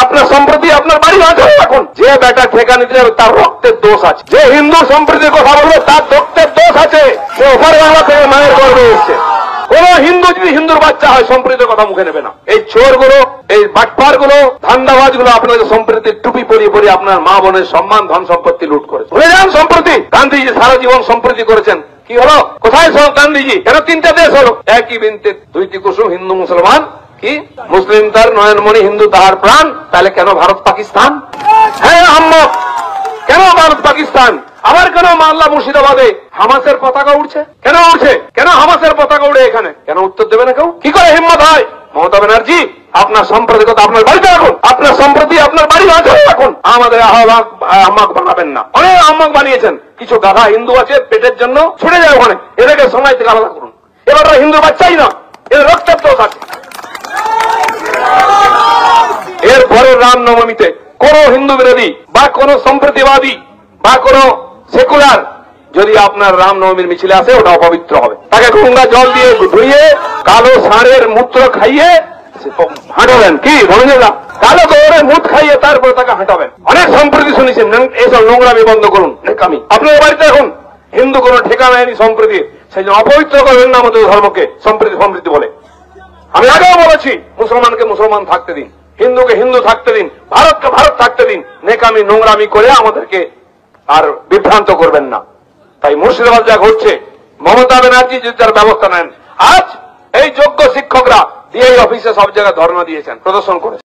আপনার সম্প্রতি আপনার বাড়ি আছে এখন। যে বেটা ঠেকা নিতে যাবে তার রক্তের দোষ আছে, যে হিন্দু সম্প্রীতির কথা বলবে তার রক্তের দোষ আছে, সে ওপার বাংলা থেকে মায়ের গর্বে এসছে। কোন হিন্দু যদি হিন্দুর বাচ্চা হয় সম্প্রীতির কথা মুখে নেবে না। এই চোর গুলো, এই বাটপার গুলো, ধান্দাবাজ গুলো আপনাদের সম্প্রীতির টুপি পরিয়ে পরিয়ে আপনার মা বোনের সম্মান ধন সম্পত্তি লুট করেছে। ভুলে যান সম্প্রীতি। গান্ধীজি সারা জীবন সম্প্রীতি করেছেন, কি হলো? কোথায় গান্ধীজি? কেন তিনটা দেশ হলো? একই বিনতে দুইটি কুসুম, হিন্দু মুসলমান। কি মুসলিম তার নয়নমণি, হিন্দু তাহার প্রাণ। তাহলে কেন ভারত পাকিস্তান? হ্যাঁ আহম্মক, কেন ভারত পাকিস্তান? আবার কেন মালদা মুর্শিদাবাদে হামাসের পতাকা উঠছে? কেন উঠছে? কেন হামাসের পতাকা উঠে এখানে? কেন উত্তর দেবে না কেউ? কি করে হিম্মত হয়? মমতা ব্যানার্জি, আপনার সম্প্রতি কথা আপনার বাড়িতে রাখুন, আপনার সম্প্রতি আপনার বাড়ি আছে রাখুন। আমাদের আহ্মক বানাবেন না। অনেক আহ্মক বানিয়েছেন, কিছু গাধা হিন্দু আছে পেটের জন্য ছুটে যায় ওখানে, এদেরকে সময় থেকে আলাদা করুন। এবার হিন্দু বাচ্চাই না, এদের রক্তের দোষ আছে। এরপরে রামনবমীতে কোন হিন্দু বিরোধী বা কোন সম্প্রীতিবাদী বা কোন সেকুলার যদি আপনার রামনবমীর মিছিলে আসে, ওটা অপবিত্র হবে। তাকে গঙ্গা জল দিয়ে ধুইয়ে কালো ষাঁড়ের মূত্র খাইয়ে হাঁটাবেন। কি রঞ্জনা? কালো গৌরের মুখ খাইয়ে তারপরে তাকে হাঁটাবেন। অনেক সম্প্রীতি শুনেছেন, এইসব নোংরামি বন্ধ করুন। নেকামি আপনার বাড়িতে এখন হিন্দু কোন ঠেকা নেয়নি সম্প্রীতি, সেই জন্য অপবিত্র করবেন না আমাদের ধর্মকে সম্প্রীতি সম্প্রীতি বলে। আমি আগেও বলেছি, মুসলমানকে মুসলমান থাকতে দিন, হিন্দুকে হিন্দু থাকতে দিন, ভারতকে ভারত থাকতে দিন। নেকামি নোংরামি করে আমাদেরকে আর বিভ্রান্ত করবেন না। তাই মুর্শিদাবাদ যা ঘটছে, মমতা ব্যানার্জি যদি তার ব্যবস্থা নেন, আজ এই যোগ্য শিক্ষকরা ডিআই অফিসে সব জায়গায় ধর্ণা দিয়েছেন, প্রদর্শন করেছেন।